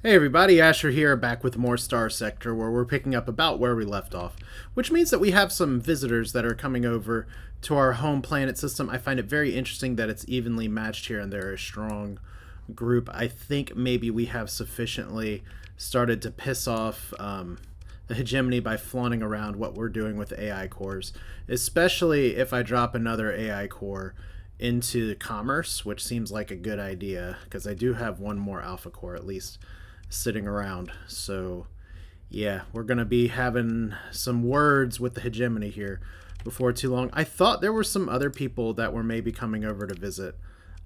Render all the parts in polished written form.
Hey everybody, Asher here, back with more Starsector, where we're picking up about where we left off, which means that we have some visitors that are coming over to our home planet system. I find it very interesting that it's evenly matched here and they're a strong group. I think maybe we have sufficiently started to piss off the hegemony by flaunting around what we're doing with AI cores, especially if I drop another AI core into commerce, which seems like a good idea, because I do have one more alpha core at least sitting around. So yeah, we're gonna be having some words with the hegemony here before too long. I thought there were some other people that were maybe coming over to visit,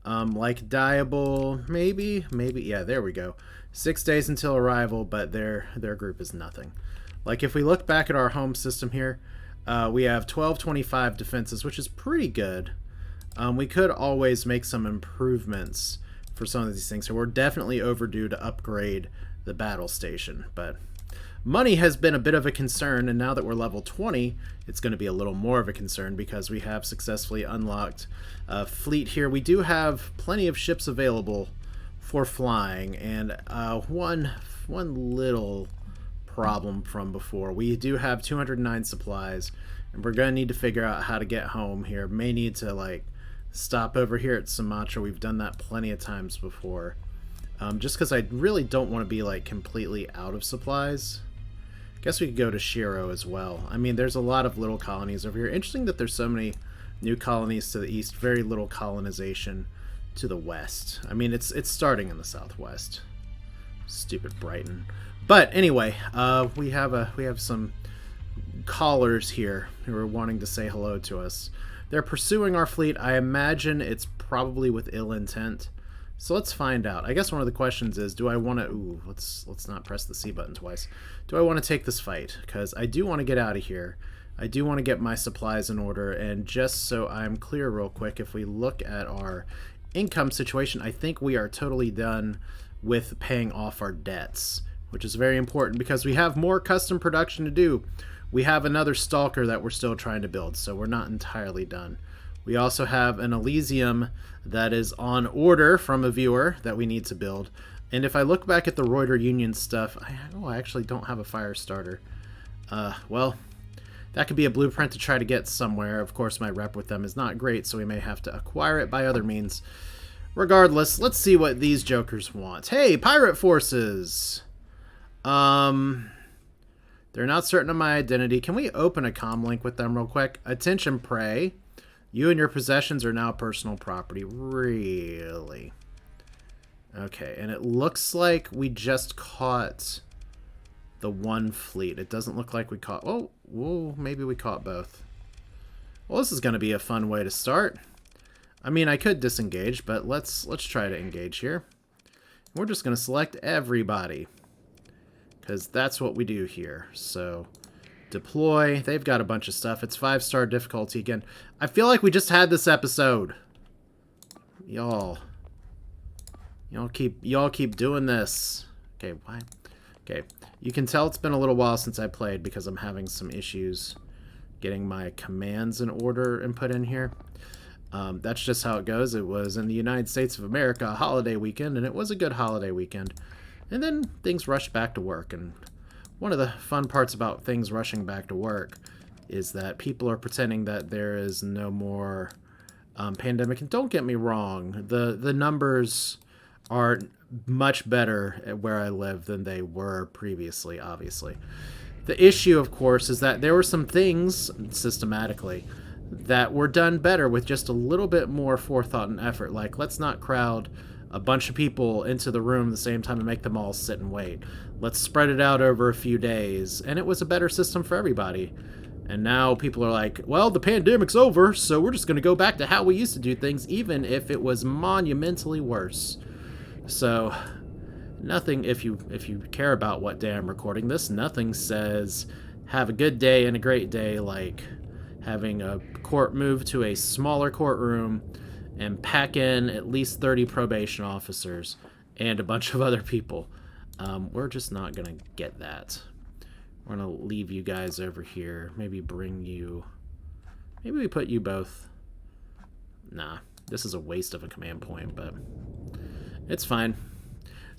like Diable, maybe, yeah, there we go. 6 days until arrival, but their group is nothing. Like, if we look back at our home system here, we have 1225 defenses, which is pretty good. We could always make some improvements for some of these things. So we're definitely overdue to upgrade the battle station, but money has been a bit of a concern, and now that we're level 20, it's going to be a little more of a concern because we have successfully unlocked a fleet here. We do have plenty of ships available for flying, and one little problem from before. We do have 209 supplies, and we're going to need to figure out how to get home here. May need to, like, stop over here at Sumatra. We've done that plenty of times before. Just because I really don't want to be, like, completely out of supplies. Guess we could go to Shiro as well. I mean, there's a lot of little colonies over here. Interesting that there's so many new colonies to the east. Very little colonization to the west. I mean, it's starting in the southwest. Stupid Brighton. But anyway, we have some callers here who are wanting to say hello to us. They're pursuing our fleet. I imagine it's probably with ill intent. So let's find out. I guess one of the questions is, do I want to... Ooh, let's not press the C button twice. Do I want to take this fight? Because I do want to get out of here. I do want to get my supplies in order. And just so I'm clear real quick, if we look at our income situation, I think we are totally done with paying off our debts, which is very important because we have more custom production to do. We have another Stalker that we're still trying to build, so we're not entirely done. We also have an Elysium that is on order from a viewer that we need to build. And if I look back at the Reuter Union stuff, I actually don't have a fire starter. Well, that could be a blueprint to try to get somewhere. Of course, my rep with them is not great, so we may have to acquire it by other means. Regardless, let's see what these jokers want. Hey, pirate forces! They're not certain of my identity. Can we open a comm link with them real quick? Attention, prey. You and your possessions are now personal property. Really? Okay, and it looks like we just caught the one fleet. It doesn't look like we caught... Oh, whoa, maybe we caught both. Well, this is going to be a fun way to start. I mean, I could disengage, but let's try to engage here. We're just going to select everybody, because that's what we do here. So, deploy. They've got a bunch of stuff. It's 5-star difficulty again. I feel like we just had this episode. Y'all keep doing this. Okay, why? Okay, you can tell it's been a little while since I played because I'm having some issues getting my commands in order and put in here. That's just how it goes. It was in the United States of America, a holiday weekend, and it was a good holiday weekend. And then things rushed back to work, and one of the fun parts about things rushing back to work is that people are pretending that there is no more pandemic. And don't get me wrong, the numbers are much better at where I live than they were previously, obviously. The issue, of course, is that there were some things, systematically, that were done better with just a little bit more forethought and effort. Like, let's not crowd a bunch of people into the room at the same time and make them all sit and wait. Let's spread it out over a few days. And it was a better system for everybody. And now people are like, well, the pandemic's over, so we're just going to go back to how we used to do things, even if it was monumentally worse. So, nothing, if you care about what day I'm recording this, nothing says have a good day and a great day like having a court move to a smaller courtroom and pack in at least 30 probation officers and a bunch of other people. We're just not going to get that. We're going to leave you guys over here. Maybe bring you... Maybe we put you both... Nah, this is a waste of a command point, but it's fine.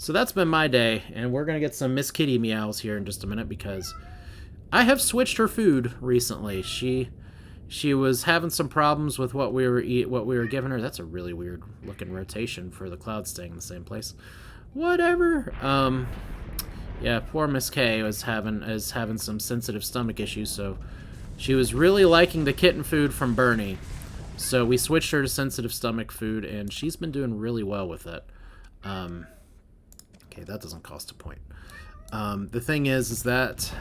So that's been my day, and we're going to get some Miss Kitty meows here in just a minute because I have switched her food recently. She was having some problems with what we were giving her. That's a really weird looking rotation for the cloud staying in the same place. Whatever. Yeah, poor Miss K is having some sensitive stomach issues, so she was really liking the kitten food from Bernie. So we switched her to sensitive stomach food, and she's been doing really well with it. Okay, that doesn't cost a point. The thing is that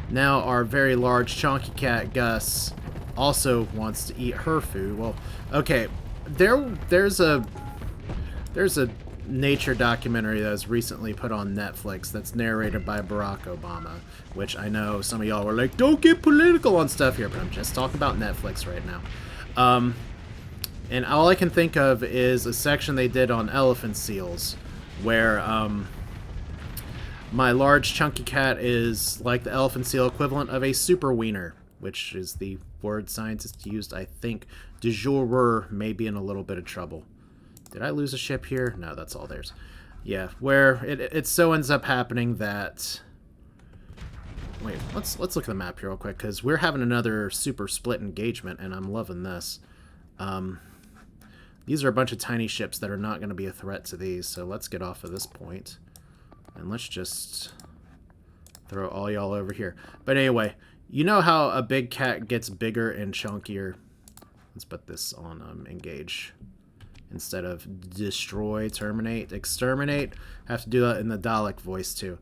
now our very large chunky cat, Gus, also wants to eat her food. Well, okay, there's a nature documentary that was recently put on Netflix that's narrated by Barack Obama, which I know some of y'all were like, don't get political on stuff here, but I'm just talking about Netflix right now. And all I can think of is a section they did on elephant seals, where my large chunky cat is like the elephant seal equivalent of a super wiener, which is the word scientists used. I think du jour may be in a little bit of trouble. Did I lose a ship here? No, that's all theirs. Yeah, where it so ends up happening that... Wait, let's look at the map here real quick, because we're having another super split engagement, and I'm loving this. These are a bunch of tiny ships that are not going to be a threat to these, so let's get off of this point. And let's just throw all y'all over here. But anyway, you know how a big cat gets bigger and chunkier? Let's put this on engage. Instead of destroy, terminate, exterminate. I have to do that in the Dalek voice too.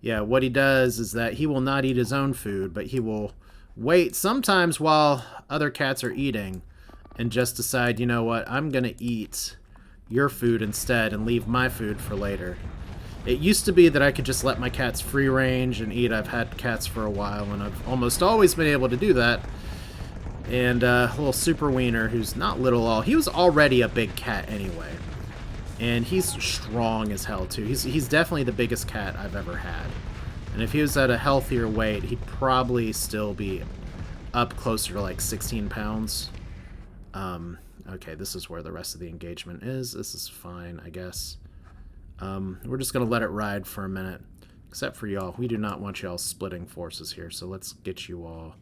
Yeah, what he does is that he will not eat his own food, but he will wait sometimes while other cats are eating and just decide, you know what, I'm going to eat your food instead and leave my food for later. It used to be that I could just let my cats free range and eat. I've had cats for a while, and I've almost always been able to do that. And little Super Wiener, who's not little at all, he was already a big cat anyway. And he's strong as hell, too. He's definitely the biggest cat I've ever had. And if he was at a healthier weight, he'd probably still be up closer to like 16 pounds. Okay, this is where the rest of the engagement is. This is fine, I guess. We're just going to let it ride for a minute. Except for y'all. We do not want y'all splitting forces here, so let's get you all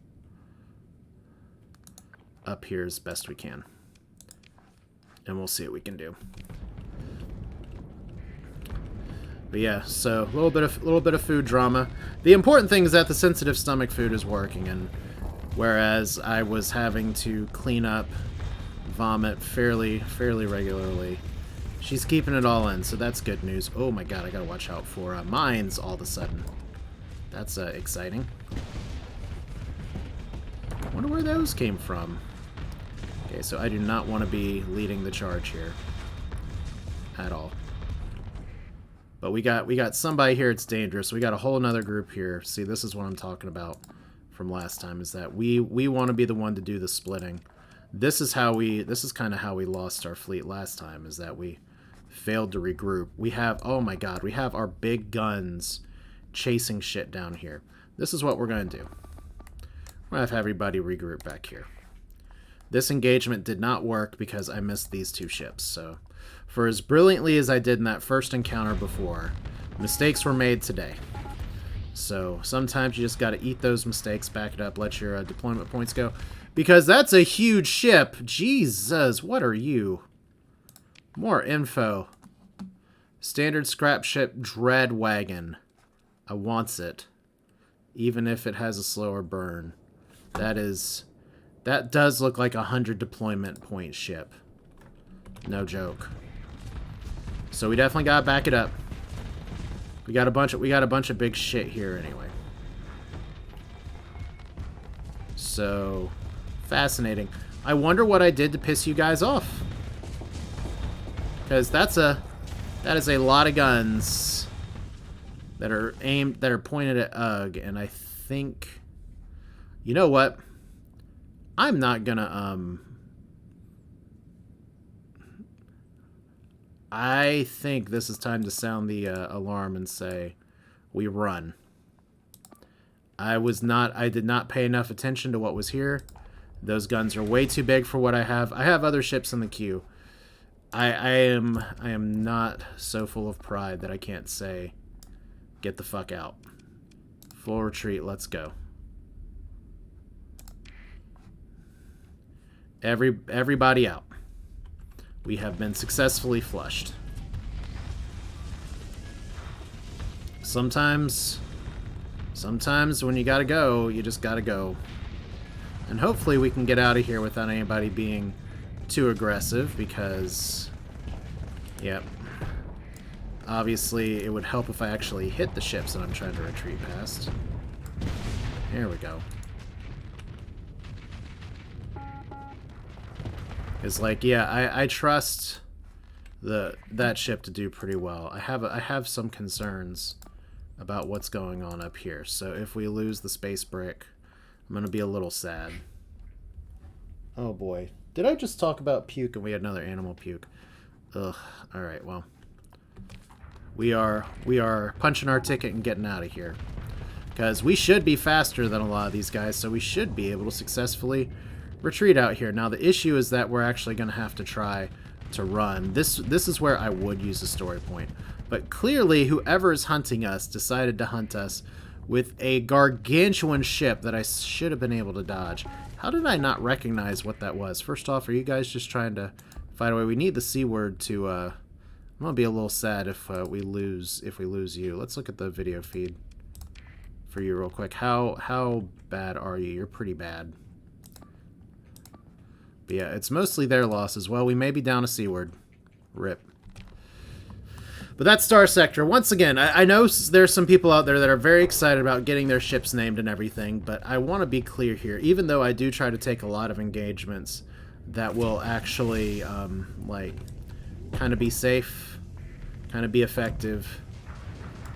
up here as best we can. And we'll see what we can do. But yeah, so a little bit of food drama. The important thing is that the sensitive stomach food is working, and whereas I was having to clean up vomit fairly regularly, she's keeping it all in, so that's good news. Oh my god, I gotta watch out for mines all of a sudden. That's exciting. I wonder where those came from. Okay, so I do not want to be leading the charge here at all. But we got somebody here. It's dangerous. We got a whole nother group here. See, this is what I'm talking about from last time, is that we want to be the one to do the splitting. This is kind of how we lost our fleet last time, is that we failed to regroup. We have, oh my god, we have our big guns chasing shit down here. This is what we're going to do. We're going to have everybody regroup back here. This engagement did not work because I missed these two ships, so for as brilliantly as I did in that first encounter before, mistakes were made today. So sometimes you just got to eat those mistakes, back it up, let your deployment points go. Because that's a huge ship. Jesus, what are you? More info. Standard scrap ship Dread Wagon. I wants it. Even if it has a slower burn. That does look like a 100 deployment point ship. No joke. So we definitely gotta back it up. We got a bunch of big shit here anyway. So fascinating. I wonder what I did to piss you guys off. Because that is a lot of guns that are pointed at UG, and I think, you know what? I'm not gonna I think this is time to sound the alarm and say we run. I did not pay enough attention to what was here. Those guns are way too big for what I have. I have other ships in the queue. I am not so full of pride that I can't say, get the fuck out. Full retreat, let's go. Everybody out. We have been successfully flushed. Sometimes when you gotta go, you just gotta go. And hopefully we can get out of here without anybody being too aggressive, because, yep. Obviously, it would help if I actually hit the ships that I'm trying to retreat past. There we go. It's like, yeah, I trust that ship to do pretty well. I have some concerns about what's going on up here. So if we lose the space brick, I'm gonna be a little sad. Oh boy. Did I just talk about puke and we had another animal puke? Ugh. Alright, well. We are punching our ticket and getting out of here. Because we should be faster than a lot of these guys, so we should be able to successfully retreat out here. Now the issue is that we're actually going to have to try to run. This is where I would use a story point. But clearly whoever is hunting us decided to hunt us with a gargantuan ship that I should have been able to dodge. How did I not recognize what that was? First off, are you guys just trying to fight away? We need the C word to I'm gonna be a little sad if we lose you. Let's look at the video feed for you real quick. How bad are you? You're pretty bad. But yeah, it's mostly their loss as well. We may be down a C word. Rip. But that's Starsector. Once again, I know there's some people out there that are very excited about getting their ships named and everything, but I want to be clear here. Even though I do try to take a lot of engagements that will actually, like, kind of be safe, kind of be effective.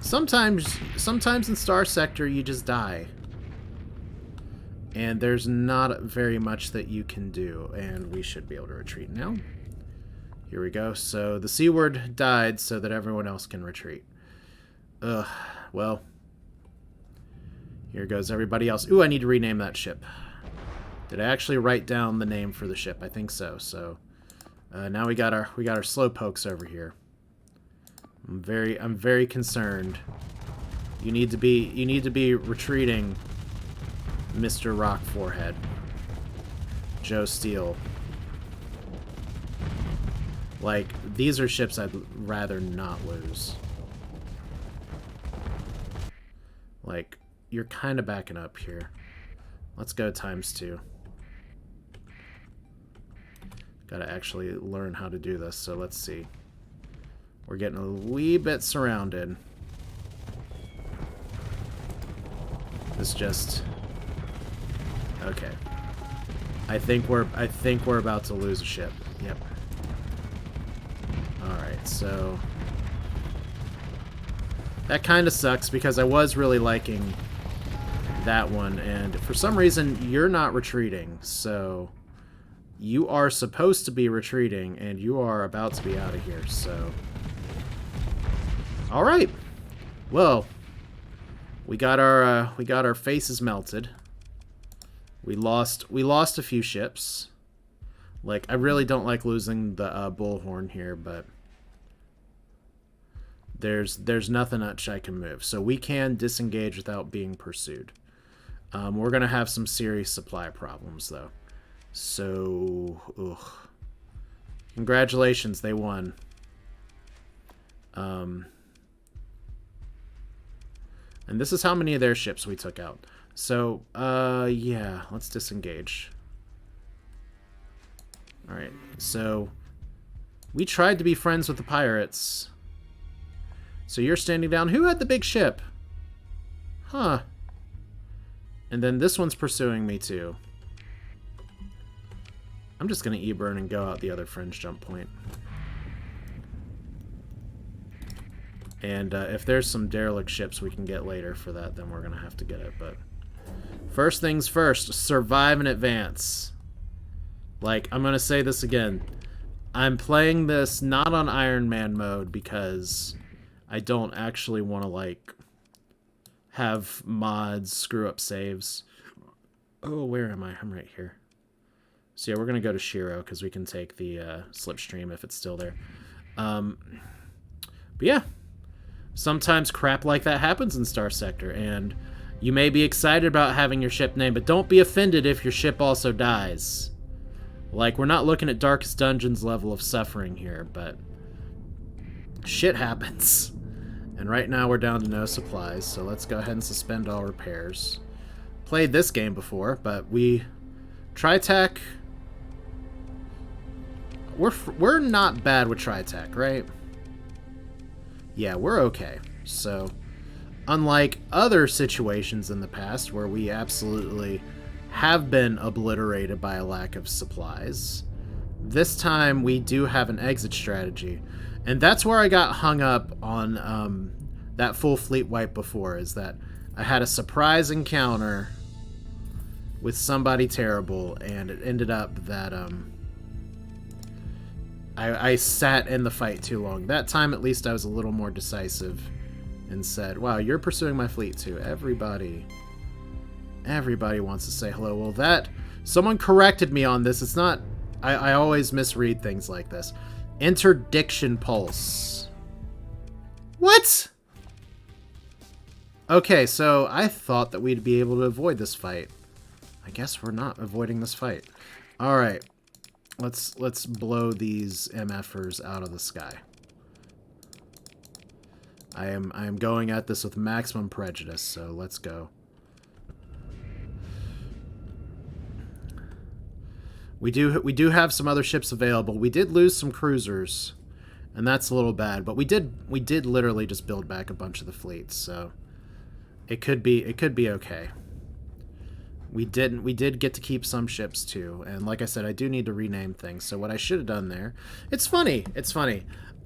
Sometimes in Starsector, you just die. And there's not very much that you can do, and we should be able to retreat now. Here we go. So the C word died so that everyone else can retreat. Ugh. Well. Here goes everybody else. Ooh, I need to rename that ship. Did I actually write down the name for the ship? I think so. So now we got our slowpokes over here. I'm very concerned. You need to be retreating, Mr. Rock Forehead. Joe Steele. Like, these are ships I'd rather not lose. Like, you're kind of backing up here. Let's go ×2. Gotta actually learn how to do this, so let's see. We're getting a wee bit surrounded. This just... Okay. I think we're about to lose a ship. Yep. Alright, so... That kind of sucks because I was really liking that one, and for some reason you're not retreating, so you are supposed to be retreating and you are about to be out of here, so... Alright. Well, we got our faces melted. We lost a few ships. Like, I really don't like losing the bullhorn here, but there's nothing much I can move. So we can disengage without being pursued. We're going to have some serious supply problems, though. So, ugh. Congratulations, they won. And this is how many of their ships we took out. So, yeah, let's disengage. Alright, so we tried to be friends with the pirates. So you're standing down. Who had the big ship? Huh. And then this one's pursuing me too. I'm just going to E-burn and go out the other fringe jump point. And if there's some derelict ships we can get later for that, then we're going to have to get it. But first things first, survive and advance. Like, I'm going to say this again. I'm playing this not on Iron Man mode because I don't actually want to, like, have mods screw up saves. Oh, where am I? I'm right here. So yeah, we're going to go to Shiro because we can take the slipstream if it's still there. But yeah, sometimes crap like that happens in Starsector, and you may be excited about having your ship named, but don't be offended if your ship also dies. Like, we're not looking at Darkest Dungeons level of suffering here, but shit happens. And right now we're down to no supplies, so let's go ahead and suspend all repairs. Played this game before, but we... Tri-Tac... We're not bad with Tri-Tac, right? Yeah, we're okay. So, unlike other situations in the past where we absolutely have been obliterated by a lack of supplies, this time we do have an exit strategy. And that's where I got hung up on that full fleet wipe before, is that I had a surprise encounter with somebody terrible, and it ended up that I sat in the fight too long. That time, at least, I was a little more decisive and said, wow, you're pursuing my fleet too. Everybody wants to say hello. Well, that... Someone corrected me on this. It's not... I always misread things like this. Interdiction pulse. What? Okay, so I thought that we'd be able to avoid this fight. I guess we're not avoiding this fight. Alright. Let's blow these MFers out of the sky. I am going at this with maximum prejudice, so let's go. We do have some other ships available. We did lose some cruisers, and that's a little bad, but we did literally just build back a bunch of the fleets, so it could be okay. We did get to keep some ships too, and like I said, I do need to rename things. So what I should have done there, it's funny.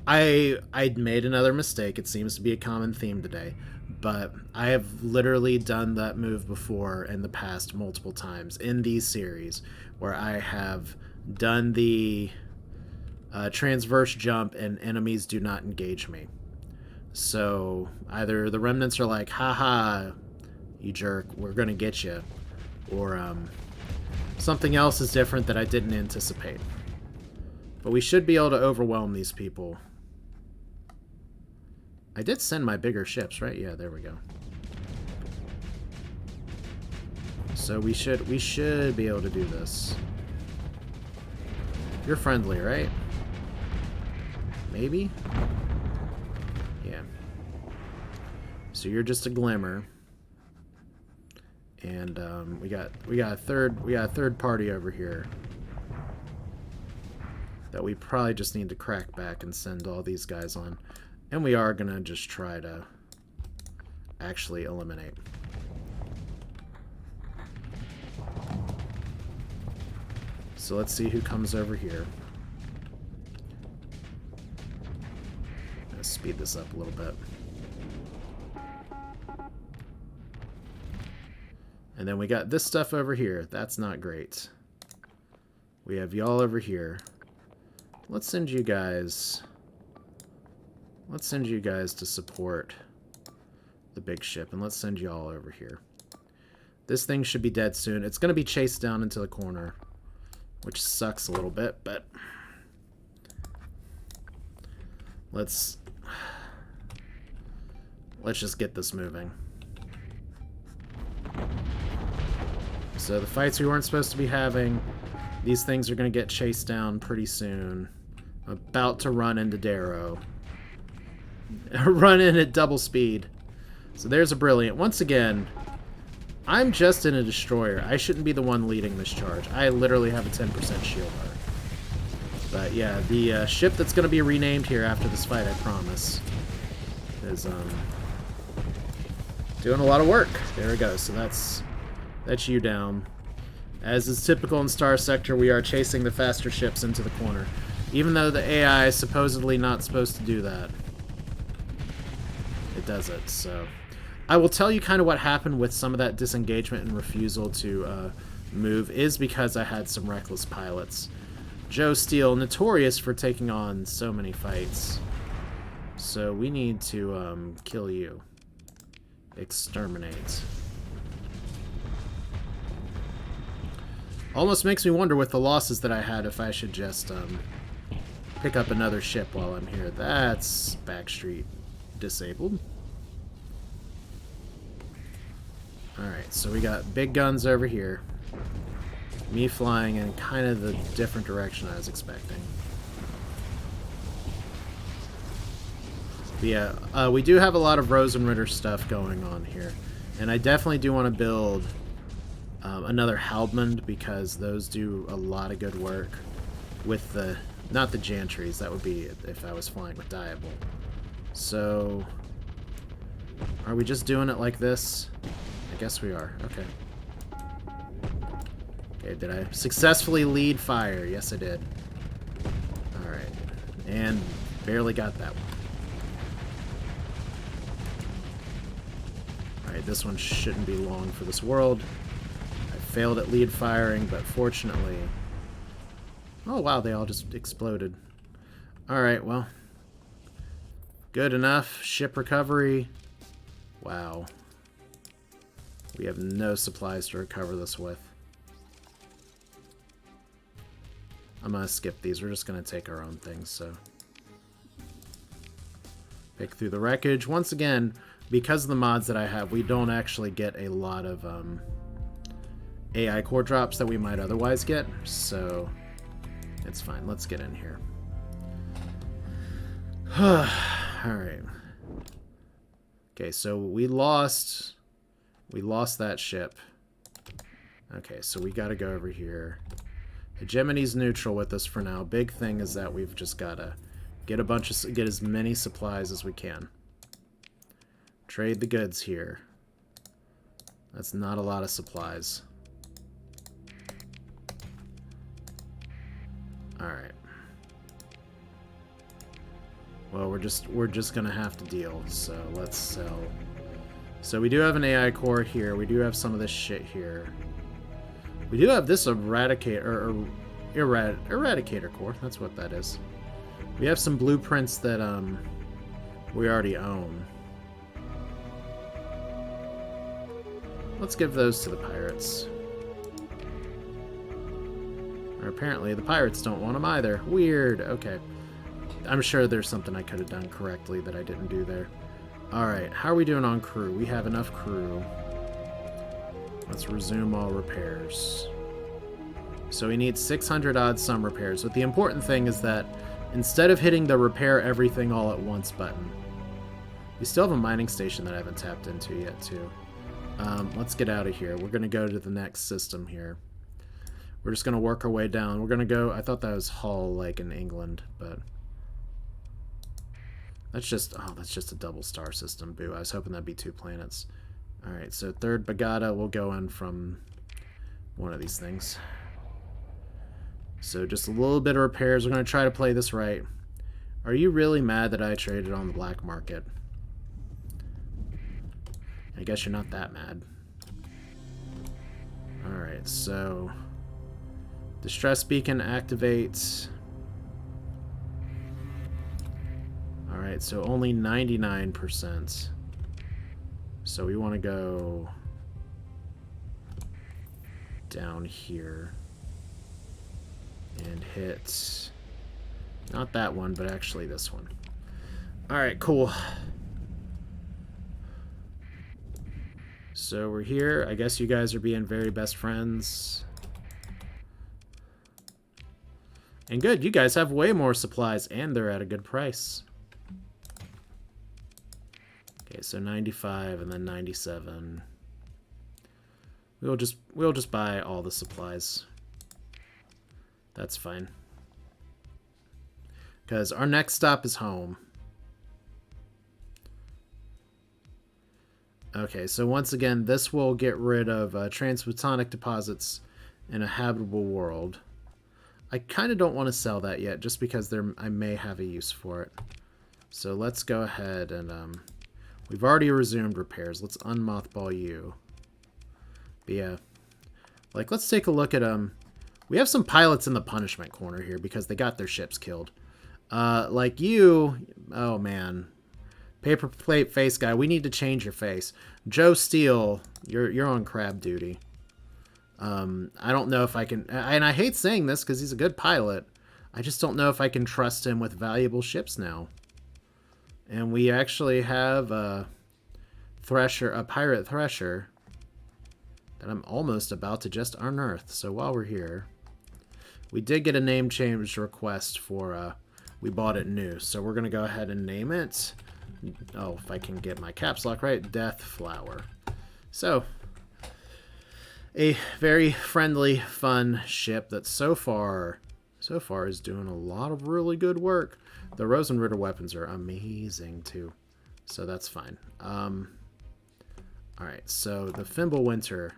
I made another mistake. It seems to be a common theme today, but I have literally done that move before in the past multiple times in these series, where I have done the transverse jump and enemies do not engage me. So either the remnants are like, haha, you jerk, we're gonna get you, or something else is different that I didn't anticipate. But we should be able to overwhelm these people. I did send my bigger ships, right? Yeah, there we go. So we should be able to do this. You're friendly, right? Maybe? Yeah. So you're just a glimmer. And we got a third party over here that we probably just need to crack back and send all these guys on. And we are gonna just try to actually eliminate. So let's see who comes over here. Let's speed this up a little bit. And then we got this stuff over here. That's not great. We have y'all over here. Let's send you guys... Let's send you guys to support the big ship. And let's send y'all over here. This thing should be dead soon. It's going to be chased down into the corner, which sucks a little bit, but... Let's just get this moving. So the fights we weren't supposed to be having, these things are going to get chased down pretty soon. I'm about to run into Darrow. Run in at double speed. So there's a brilliant. Once again, I'm just in a destroyer. I shouldn't be the one leading this charge. I literally have a 10% shield arc. But yeah, the ship that's going to be renamed here after this fight, I promise, is doing a lot of work. There we go. So that's you down. As is typical in Starsector, we are chasing the faster ships into the corner. Even though the AI is supposedly not supposed to do that. It does it, so... I will tell you kind of what happened with some of that disengagement and refusal to move is because I had some reckless pilots. Joe Steele, notorious for taking on so many fights. So we need to kill you. Exterminate. Almost makes me wonder with the losses that I had if I should just pick up another ship while I'm here. That's Backstreet disabled. Alright, so we got big guns over here. Me flying in kind of the different direction I was expecting. But yeah, we do have a lot of Rosenritter stuff going on here. And I definitely do want to build another Halbmond, because those do a lot of good work with the... not the Jantries, that would be if I was flying with Diable. So... are we just doing it like this? I guess we are. Okay. Okay, did I successfully lead fire? Yes, I did. Alright. And barely got that one. Alright, this one shouldn't be long for this world. I failed at lead firing, but fortunately... oh, wow, they all just exploded. Alright, well. Good enough. Ship recovery. Wow. We have no supplies to recover this with. I'm gonna skip these. We're just gonna take our own things, so... pick through the wreckage. Once again, because of the mods that I have, we don't actually get a lot of AI core drops that we might otherwise get, so it's fine. Let's get in here. Alright. Okay, so we lost that ship. Okay, so we gotta go over here. Hegemony's neutral with us for now. Big thing is that we've just gotta get as many supplies as we can. Trade the goods here. That's not a lot of supplies. Alright. Well, we're just gonna have to deal, so let's sell. So we do have an AI core here. We do have some of this shit here. We do have this Eradicator core. That's what that is. We have some blueprints that we already own. Let's give those to the pirates. Or apparently the pirates don't want them either. Weird. Okay. I'm sure there's something I could have done correctly that I didn't do there. Alright, how are we doing on crew? We have enough crew. Let's resume all repairs. So we need 600 odd some repairs. But the important thing is that instead of hitting the repair everything all at once button, we still have a mining station that I haven't tapped into yet too. Let's get out of here. We're going to go to the next system here. We're just going to work our way down. We're going to go... I thought that was Hull, like in England, but... that's just... oh, that's just a double star system. Boo. I was hoping that'd be 2 planets. Alright, so third Bagada will go in from one of these things. So just a little bit of repairs. We're going to try to play this right. Are you really mad that I traded on the black market? I guess you're not that mad. Alright, so... distress beacon activates. Alright, so only 99%. So we want to go down here and hit not that one, but actually this one. Alright, cool. So we're here. I guess you guys are being very best friends. And good, you guys have way more supplies and they're at a good price. Okay, so 95 and then 97. We'll just buy all the supplies. That's fine. Because our next stop is home. Okay, so once again, this will get rid of transplutonic deposits in a habitable world. I kind of don't want to sell that yet, just because I may have a use for it. So let's go ahead and... we've already resumed repairs. Let's unmothball you. But yeah. Like, let's take a look at... we have some pilots in the punishment corner here, because they got their ships killed. Like you... oh, man. Paper plate face guy, we need to change your face. Joe Steele, you're on crab duty. I don't know if I can, and I hate saying this because he's a good pilot. I just don't know if I can trust him with valuable ships now. And we actually have a pirate thresher that I'm almost about to just unearth. So while we're here, we did get a name change request for, we bought it new. So we're going to go ahead and name it, oh, if I can get my caps lock right, Death Flower. So, a very friendly, fun ship that so far is doing a lot of really good work. The Rosenritter weapons are amazing too, so that's fine. Alright, so the Fimbulwinter.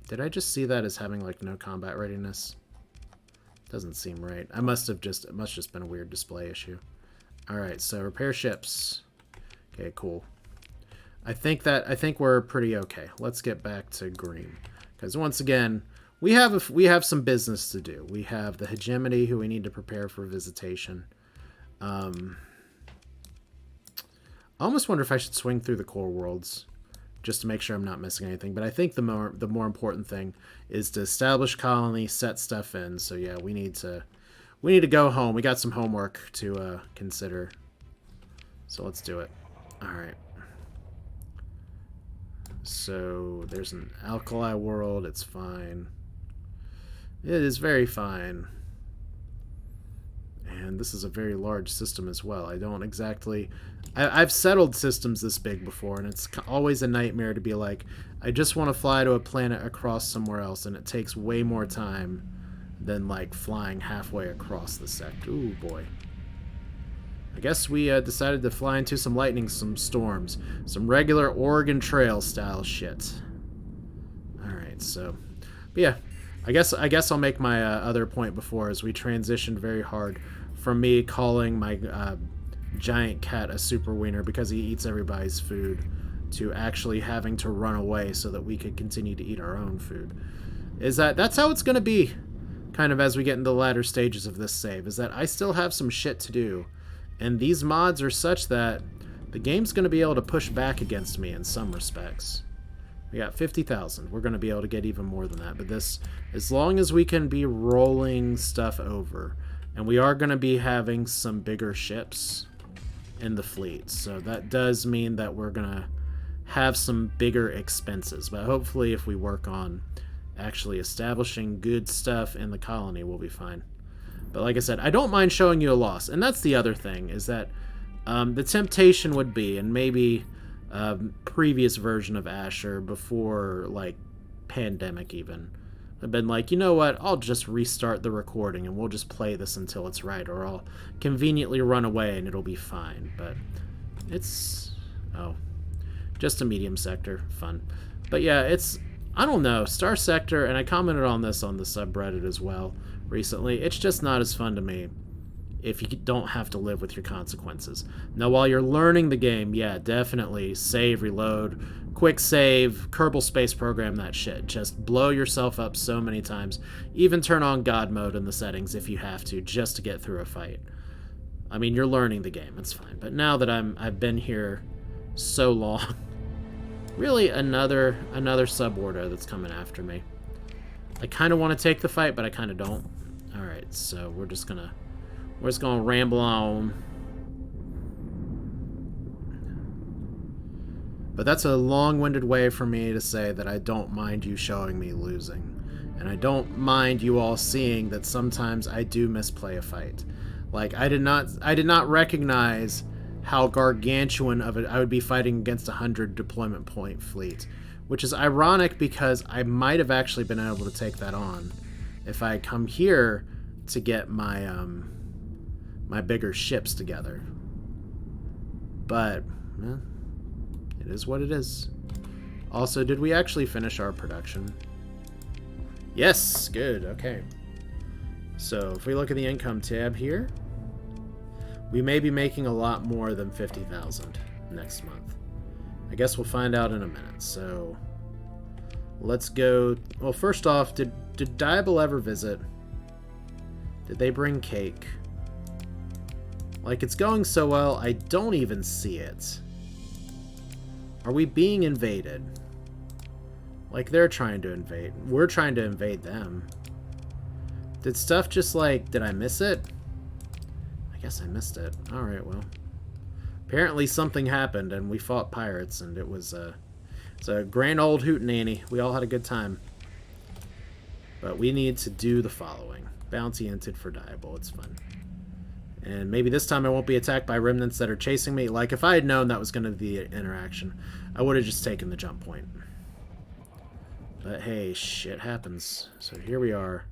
Did I just see that as having like no combat readiness? Doesn't seem right. It must just been a weird display issue. Alright, so repair ships. Okay, cool. I think we're pretty okay. Let's get back to green. Because once again, we have some business to do. We have the hegemony who we need to prepare for visitation. I almost wonder if I should swing through the core worlds just to make sure I'm not missing anything. But I think the more important thing is to establish colony, set stuff in. So yeah, we need to go home. We got some homework to consider. So let's do it. All right. So there's an alkali world. It's fine. It is very fine. And this is a very large system as well. I don't exactly... I've settled systems this big before, and it's always a nightmare to be like, I just want to fly to a planet across somewhere else, and it takes way more time than, like, flying halfway across the sector. Ooh, boy. I guess we decided to fly into some lightning, some storms. Some regular Oregon Trail style shit. Alright, so... But yeah, I guess I'll make my other point before, as we transitioned very hard from me calling my giant cat a super wiener because he eats everybody's food, to actually having to run away so that we could continue to eat our own food. That's how it's going to be, kind of as we get into the latter stages of this save, is that I still have some shit to do. And these mods are such that the game's going to be able to push back against me in some respects. We got 50,000. We're going to be able to get even more than that. But this, as long as we can be rolling stuff over, and we are going to be having some bigger ships in the fleet. So that does mean that we're going to have some bigger expenses. But hopefully if we work on actually establishing good stuff in the colony, we'll be fine. But like I said, I don't mind showing you a loss. And that's the other thing, is that the temptation would be, and maybe previous version of Asher before, like, pandemic even, I've been like, you know what, I'll just restart the recording and we'll just play this until it's right, or I'll conveniently run away and it'll be fine. But it's, just a medium sector. Fun. But yeah, it's, I don't know, Starsector, and I commented on this on the subreddit as well recently, it's just not as fun to me if you don't have to live with your consequences. Now, while you're learning the game, yeah, definitely save, reload, quick save, Kerbal Space Program, that shit. Just blow yourself up so many times. Even turn on God mode in the settings if you have to, just to get through a fight. I mean, you're learning the game, it's fine. But now that I've been here so long, really another suborder that's coming after me. I kind of want to take the fight, but I kind of don't. Alright, so we're just gonna ramble on. But that's a long-winded way for me to say that I don't mind you showing me losing. And I don't mind you all seeing that sometimes I do misplay a fight. Like, I did not recognize how gargantuan of it I would be fighting against a 100 deployment point fleet. Which is ironic because I might have actually been able to take that on if I come here to get my my bigger ships together. But it is what it is. Also, did we actually finish our production? Yes, good, okay. So if we look at the income tab here, we may be making a lot more than 50,000 next month. I guess we'll find out in a minute. So let's go. Well, first off, did Diable ever visit? Did they bring cake? Like, it's going so well, I don't even see it. Are we being invaded? Like they're trying to invade. We're trying to invade them. Did stuff just like... Did I miss it? I guess I missed it. Alright, well. Apparently something happened and we fought pirates and it was it's a grand old hootenanny. We all had a good time. But we need to do the following. Bounty entered for Diable. It's fun. And maybe this time I won't be attacked by remnants that are chasing me. Like, if I had known that was going to be an interaction, I would have just taken the jump point. But hey, shit happens. So here we are.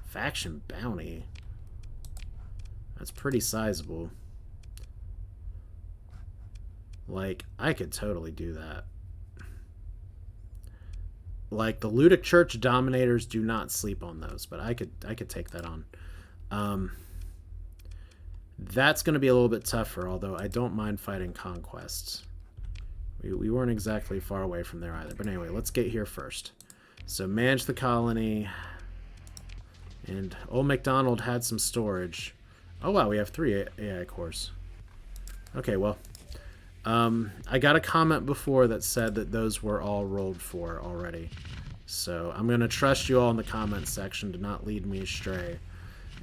Faction bounty. That's pretty sizable. Like, I could totally do that. Like, the Ludic Church Dominators, do not sleep on those, but I could take that on. That's going to be a little bit tougher, although I don't mind fighting conquests. We weren't exactly far away from there either. But anyway, let's get here first. So manage the colony. And old McDonald had some storage. Oh wow, we have 3 AI cores. Okay, well. I got a comment before that said that those were all rolled for already. So I'm going to trust you all in the comment section to not lead me astray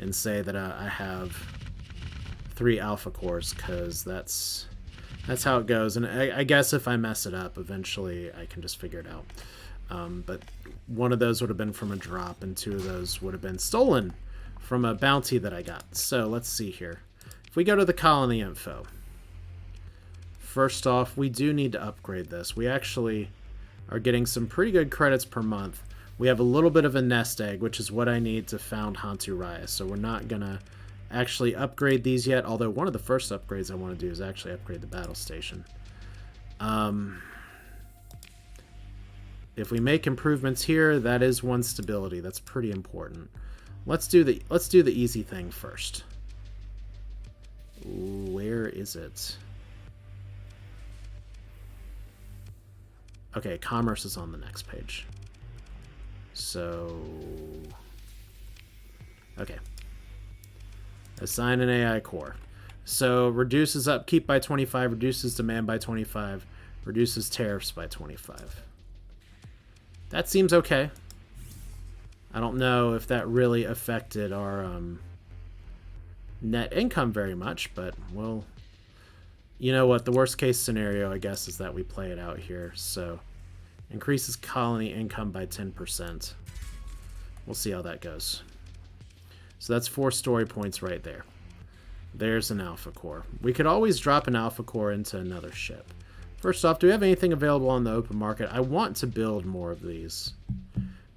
and say that I have 3 alpha cores, because that's how it goes. And I guess if I mess it up, eventually I can just figure it out. But one of those would have been from a drop, and 2 of those would have been stolen from a bounty that I got. So let's see here. If we go to the colony info, first off, we do need to upgrade this. We actually are getting some pretty good credits per month. We have a little bit of a nest egg, which is what I need to found Hantu Raya. So we're not going to actually upgrade these yet, although one of the first upgrades I want to do is actually upgrade the battle station. If we make improvements here, that is 1 stability. That's pretty important. Let's do the easy thing first. Where is it? Okay, commerce is on the next page. So, okay. Assign an AI core. So, reduces upkeep by 25, reduces demand by 25, reduces tariffs by 25. That seems okay. I don't know if that really affected our net income very much, but, well, you know what? The worst case scenario, I guess, is that we play it out here. So, increases colony income by 10%. We'll see how that goes. So that's 4 story points right there. There's an alpha core. We could always drop an alpha core into another ship. First off, do we have anything available on the open market? I want to build more of these,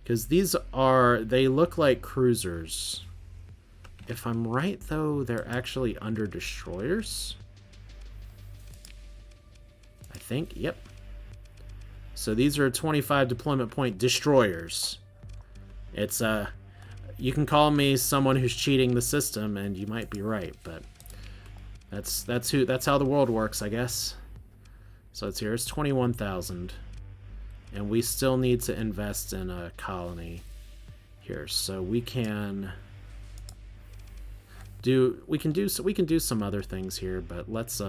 because they look like cruisers. If I'm right, though, they're actually under destroyers. I think, yep. So these are 25 deployment point destroyers. It's you can call me someone who's cheating the system, and you might be right, but that's how the world works, I guess. So it's here. It's 21,000, and we still need to invest in a colony here. So we can do some other things here, but let's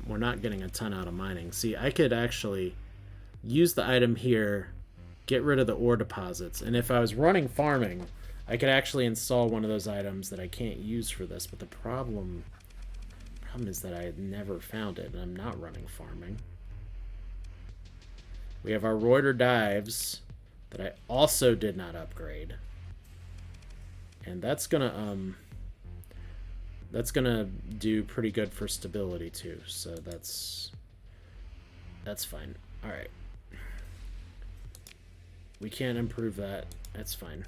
we're not getting a ton out of mining. See, I could actually use the item here, get rid of the ore deposits, and if I was running farming, I could actually install one of those items that I can't use for this. But the problem is that I had never found it, and I'm not running farming. We have our Reuter dives that I also did not upgrade, and that's gonna do pretty good for stability too, so that's fine. All right, we can't improve that. That's fine.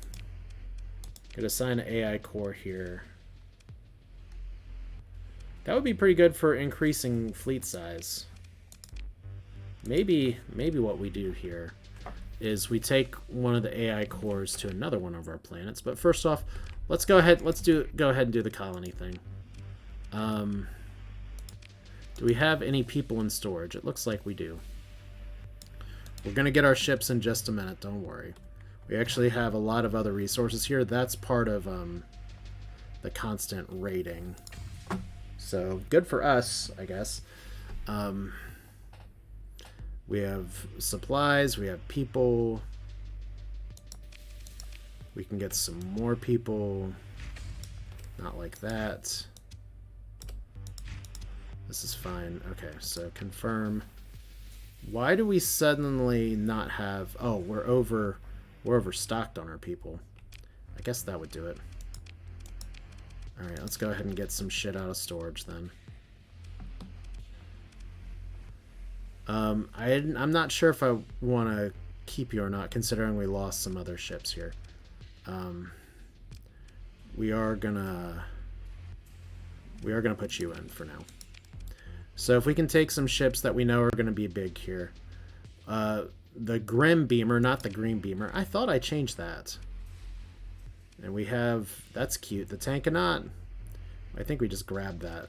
Could assign an AI core here. That would be pretty good for increasing fleet size. Maybe what we do here is we take one of the AI cores to another one of our planets. But first off, let's go ahead and do the colony thing. Do we have any people in storage? It looks like we do. We're gonna get our ships in just a minute, don't worry. We actually have a lot of other resources here. That's part of the constant raiding. So good for us, I guess. We have supplies, we have people. We can get some more people. Not like that. This is fine. Okay, so confirm. Why do we suddenly not have... Oh, we're overstocked on our people. I guess that would do it. Alright, let's go ahead and get some shit out of storage then. I'm not sure if I want to keep you or not, considering we lost some other ships here. We are gonna put you in for now. So if we can take some ships that we know are gonna be big here. The Grim Beamer, not the Green Beamer. I thought I changed that. And we have, that's cute, the Tankonaut. I think we just grabbed that.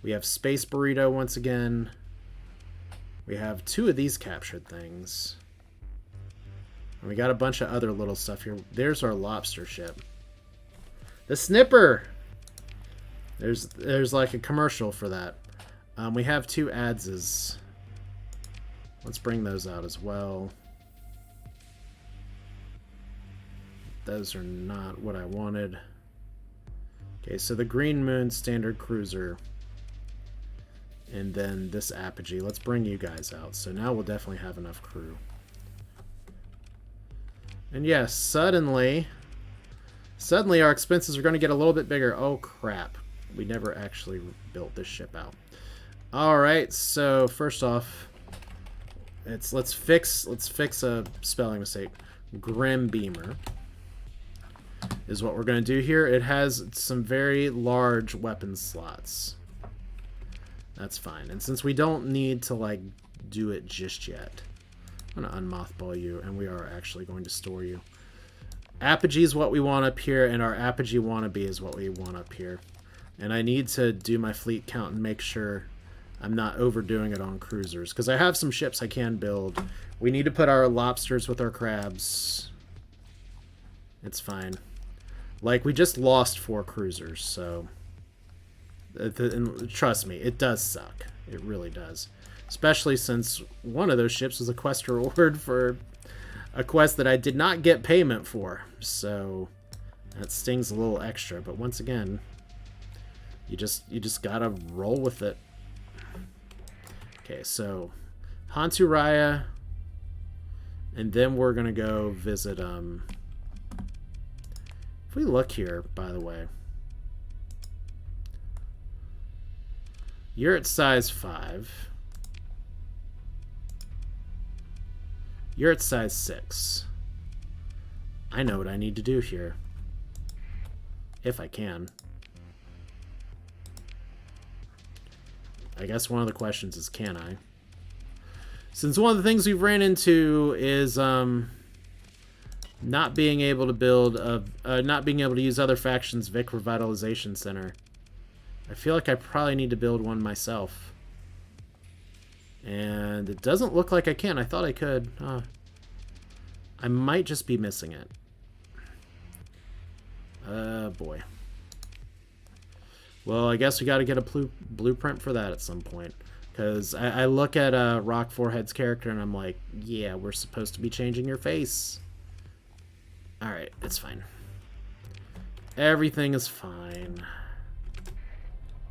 We have Space Burrito once again. We have 2 of these captured things. And we got a bunch of other little stuff here. There's our lobster ship. The Snipper! There's like a commercial for that. We have 2 Adzes. Let's bring those out as well. Those are not what I wanted. Okay, so the Green Moon Standard Cruiser. And then this Apogee. Let's bring you guys out. So now we'll definitely have enough crew. And yes, suddenly our expenses are going to get a little bit bigger. Oh, crap. We never actually built this ship out. Alright, so first off, let's fix a spelling mistake. Grim Beamer is what we're going to do here. It has some very large weapon slots. That's fine. And since we don't need to, like, do it just yet, I'm going to unmothball you, and we are actually going to store you. Apogee is what we want up here, and our Apogee wannabe is what we want up here. And I need to do my fleet count and make sure I'm not overdoing it on cruisers, because I have some ships I can build. We need to put our lobsters with our crabs. It's fine. Like, we just lost 4 cruisers, so... And trust me, it does suck. It really does. Especially since one of those ships was a quest reward for a quest that I did not get payment for. So that stings a little extra. But once again, you just gotta roll with it. Okay, so Hantu Raya, and then we're gonna go visit. If we look here, by the way. You're at size 5. You're at size 6. I know what I need to do here. If I can. I guess one of the questions is, can I? Since one of the things we've ran into is not being able to build not being able to use other factions' Vic Revitalization Center. I feel like I probably need to build one myself. And it doesn't look like I can. I thought I could. I might just be missing it. Boy. Well, I guess we got to get a blueprint for that at some point. Because I look at Rock Forehead's character and I'm like, yeah, we're supposed to be changing your face. Alright, it's fine. Everything is fine.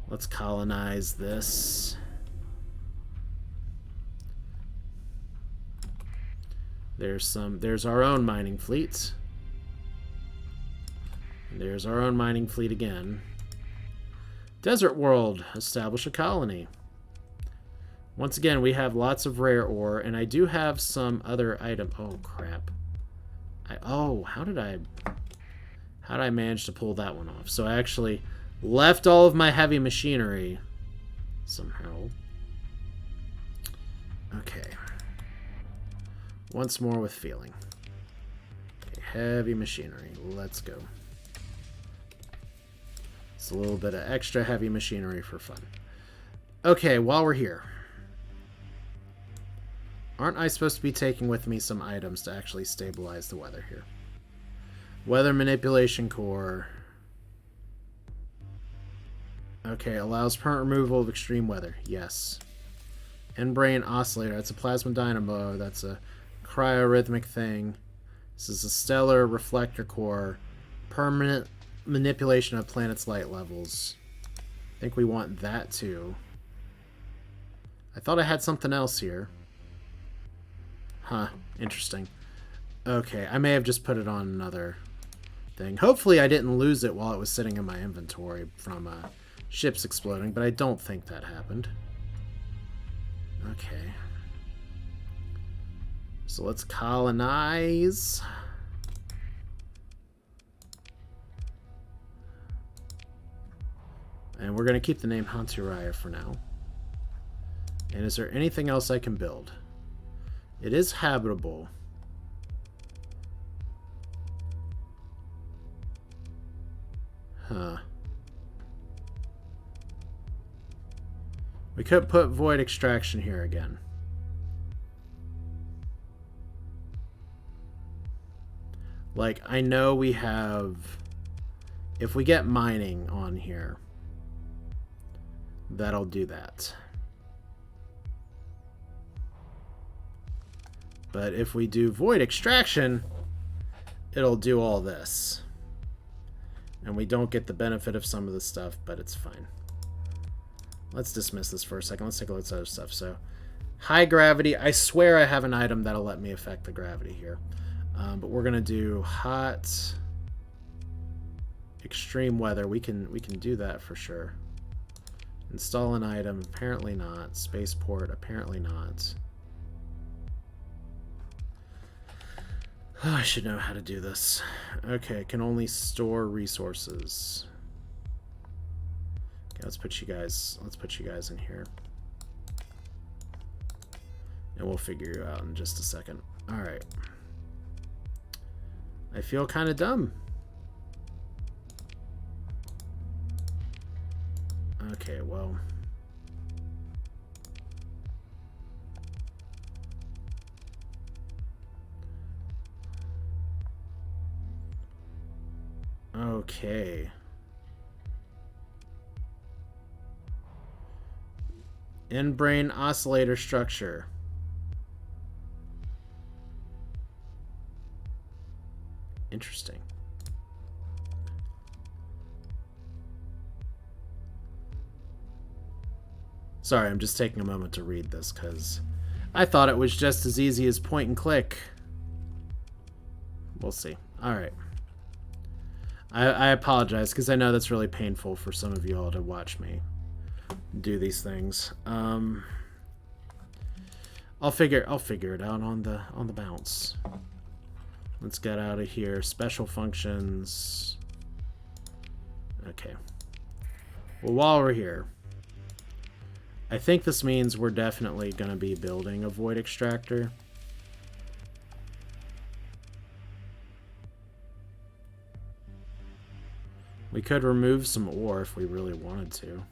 Let's colonize this. There's our own mining fleet. There's our own mining fleet again. Desert World, establish a colony. Once again, we have lots of rare ore, and I do have some other item. Oh crap. How did I manage to pull that one off? So I actually left all of my heavy machinery somehow. Okay. Once more with feeling. Okay, heavy machinery. Let's go. It's a little bit of extra heavy machinery for fun. Okay, while we're here. Aren't I supposed to be taking with me some items to actually stabilize the weather here? Weather Manipulation Core. Okay, allows permanent removal of extreme weather. Yes. End-brain oscillator. That's a plasma dynamo. That's a cryorhythmic thing. This is a stellar reflector core. Permanent manipulation of planet's light levels. I think we want that too. I thought I had something else here. Huh. Interesting. Okay, I may have just put it on another thing. Hopefully I didn't lose it while it was sitting in my inventory from ships exploding, but I don't think that happened. Okay. So let's colonize. And we're going to keep the name Hanturaya for now. And is there anything else I can build? It is habitable. Huh. We could put void extraction here again. Like, I know we have... If we get mining on here, that'll do that. But if we do void extraction, it'll do all this. And we don't get the benefit of some of the stuff, but it's fine. Let's dismiss this for a second. Let's take a look at other stuff. So, high gravity. I swear I have an item that'll let me affect the gravity here. But we're going to do hot, extreme weather. We can do that for sure. Install an item. Apparently not. Spaceport. Apparently not. Oh, I should know how to do this. Okay, can only store resources. Okay, let's put you guys in here. And we'll figure you out in just a second. Alright. I feel kind of dumb. Okay, well... Okay. End-brain oscillator structure. Interesting. Sorry, I'm just taking a moment to read this because I thought it was just as easy as point and click. We'll see. Alright. I apologize because I know that's really painful for some of you all to watch me do these things. I'll figure it out on the bounce. Let's get out of here. Special functions. Okay. Well, while we're here, I think this means we're definitely going to be building a void extractor. We could remove some ore if we really wanted to.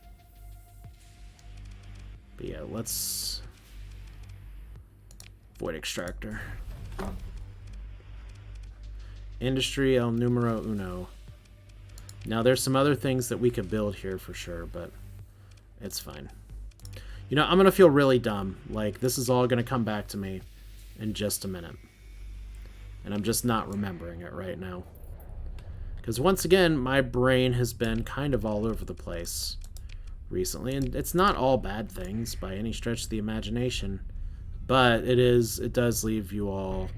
But yeah, let's... Void extractor. Industry el numero uno. Now there's some other things that we could build here for sure, but it's fine. You know, I'm going to feel really dumb. Like, this is all going to come back to me in just a minute. And I'm just not remembering it right now. Because once again, my brain has been kind of all over the place recently. And it's not all bad things by any stretch of the imagination. But it does leave you all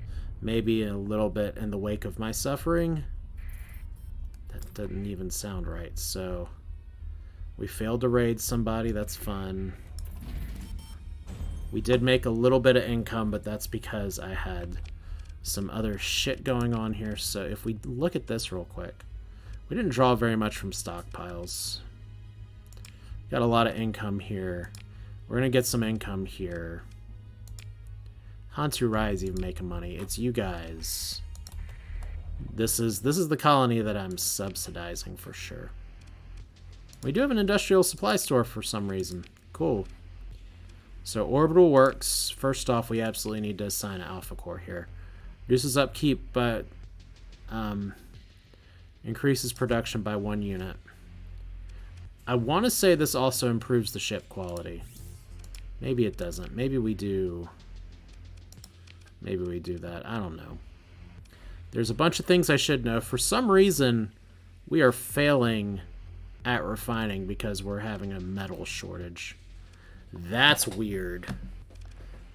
maybe a little bit in the wake of my suffering. That doesn't even sound right. So, we failed to raid somebody. That's fun. We did make a little bit of income, but that's because I had some other shit going on here. So if we look at this real quick, we didn't draw very much from stockpiles. Got a lot of income here. We're gonna get some income here. Hantu Rai is even making money. It's you guys. This is the colony that I'm subsidizing for sure. We do have an industrial supply store for some reason. Cool. So orbital works. First off, we absolutely need to assign an alpha core here. Reduces upkeep, but increases production by 1 unit. I want to say this also improves the ship quality. Maybe it doesn't. Maybe we do. Maybe we do that. I don't know. There's a bunch of things I should know. For some reason, we are failing at refining because we're having a metal shortage. That's weird.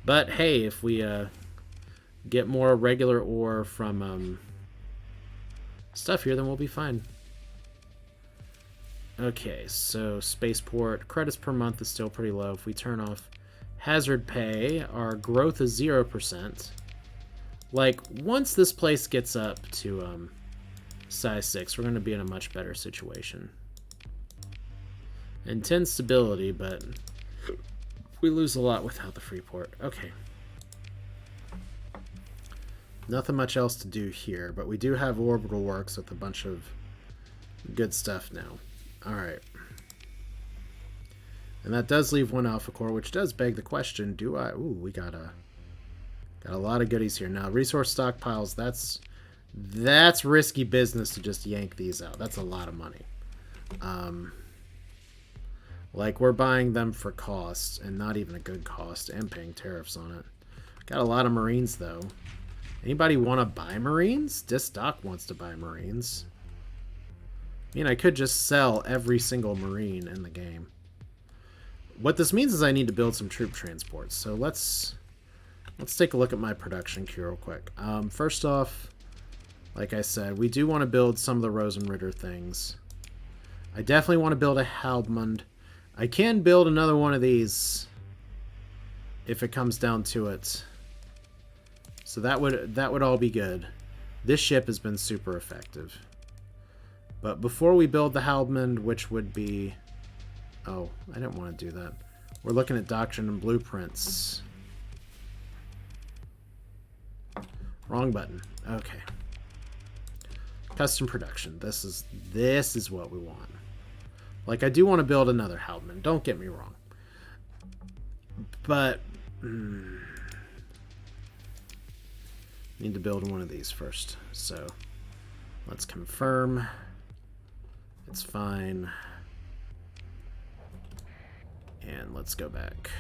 But hey, if we get more regular ore from stuff here, then we'll be fine. Okay, so spaceport credits per month is still pretty low. If we turn off hazard pay, our growth is 0%. Like, once this place gets up to size 6, we're going to be in a much better situation. And 10 stability, but we lose a lot without the free port. Okay. Nothing much else to do here, but we do have orbital works with a bunch of good stuff now. Alright. And that does leave one alpha core, which does beg the question, do I... Ooh, we got a lot of goodies here. Now, resource stockpiles, that's risky business to just yank these out. That's a lot of money. Like, we're buying them for cost, and not even a good cost, and paying tariffs on it. Got a lot of Marines, though. Anybody want to buy Marines? Disdoc wants to buy Marines. I mean, I could just sell every single Marine in the game. What this means is I need to build some troop transports. So let's take a look at my production queue real quick. First off, like I said, we do want to build some of the Rosenritter things. I definitely want to build a Halbmond. I can build another one of these if it comes down to it. So that would all be good. This ship has been super effective. But before we build the Halbmond, which would be... Oh, I didn't want to do that. We're looking at doctrine and blueprints. Wrong button. Okay. Custom production. This is what we want. Like, I do want to build another Halbmond. Don't get me wrong. But... need to build one of these first. So, let's confirm. It's fine. And let's go back.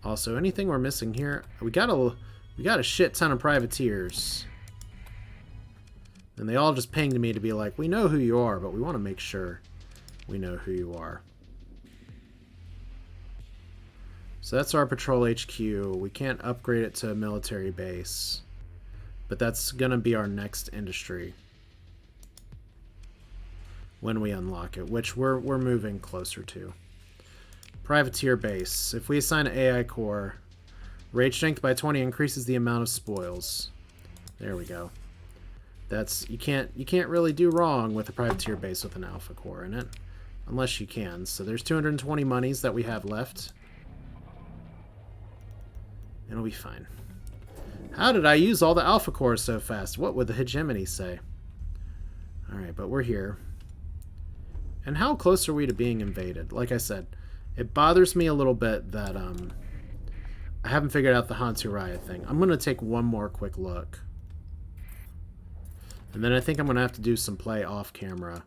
Also, anything we're missing here? We got a shit ton of privateers. And they all just pinged me to be like, we know who you are, but we want to make sure we know who you are. So that's our patrol HQ. We can't upgrade it to a military base. But that's going to be our next industry when we unlock it, which we're moving closer to. Privateer base. If we assign an AI core, raid strength by 20 increases the amount of spoils. There we go. That's you can't really do wrong with a privateer base with an alpha core in it, unless you can. So there's 220 monies that we have left. It'll be fine. How did I use all the alpha cores so fast? What would the hegemony say? Alright, but we're here. And how close are we to being invaded? Like I said, it bothers me a little bit that I haven't figured out the Hantu Raya thing. I'm going to take one more quick look. And then I think I'm going to have to do some play off camera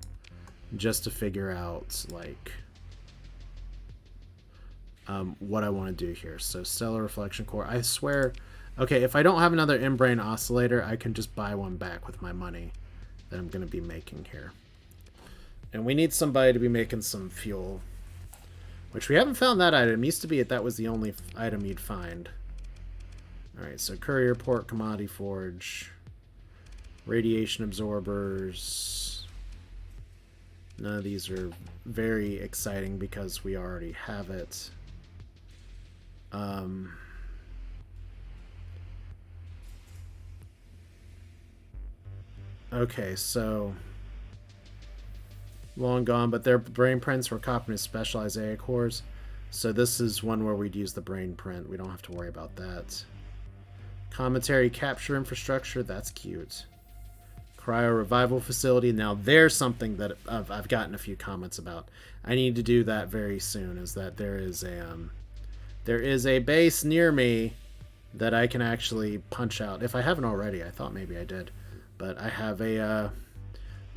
just to figure out, like... what I want to do here. So stellar reflection core. I swear, okay, if I don't have another in-brain oscillator, I can just buy one back with my money that I'm going to be making here. And we need somebody to be making some fuel, which we haven't found that item. It used to be that was the only item you'd find. All right, so courier port, commodity forge, radiation absorbers. None of these are very exciting because we already have it. Okay, so long gone, but their brain prints were copied as specialized AI cores. So this is one where we'd use the brain print. We don't have to worry about that. Cometary capture infrastructure, that's cute. Cryo revival facility. Now there's something that I've gotten a few comments about. I need to do that very soon. Is that there is a base near me that I can actually punch out. If I haven't already, I thought maybe I did, but I have a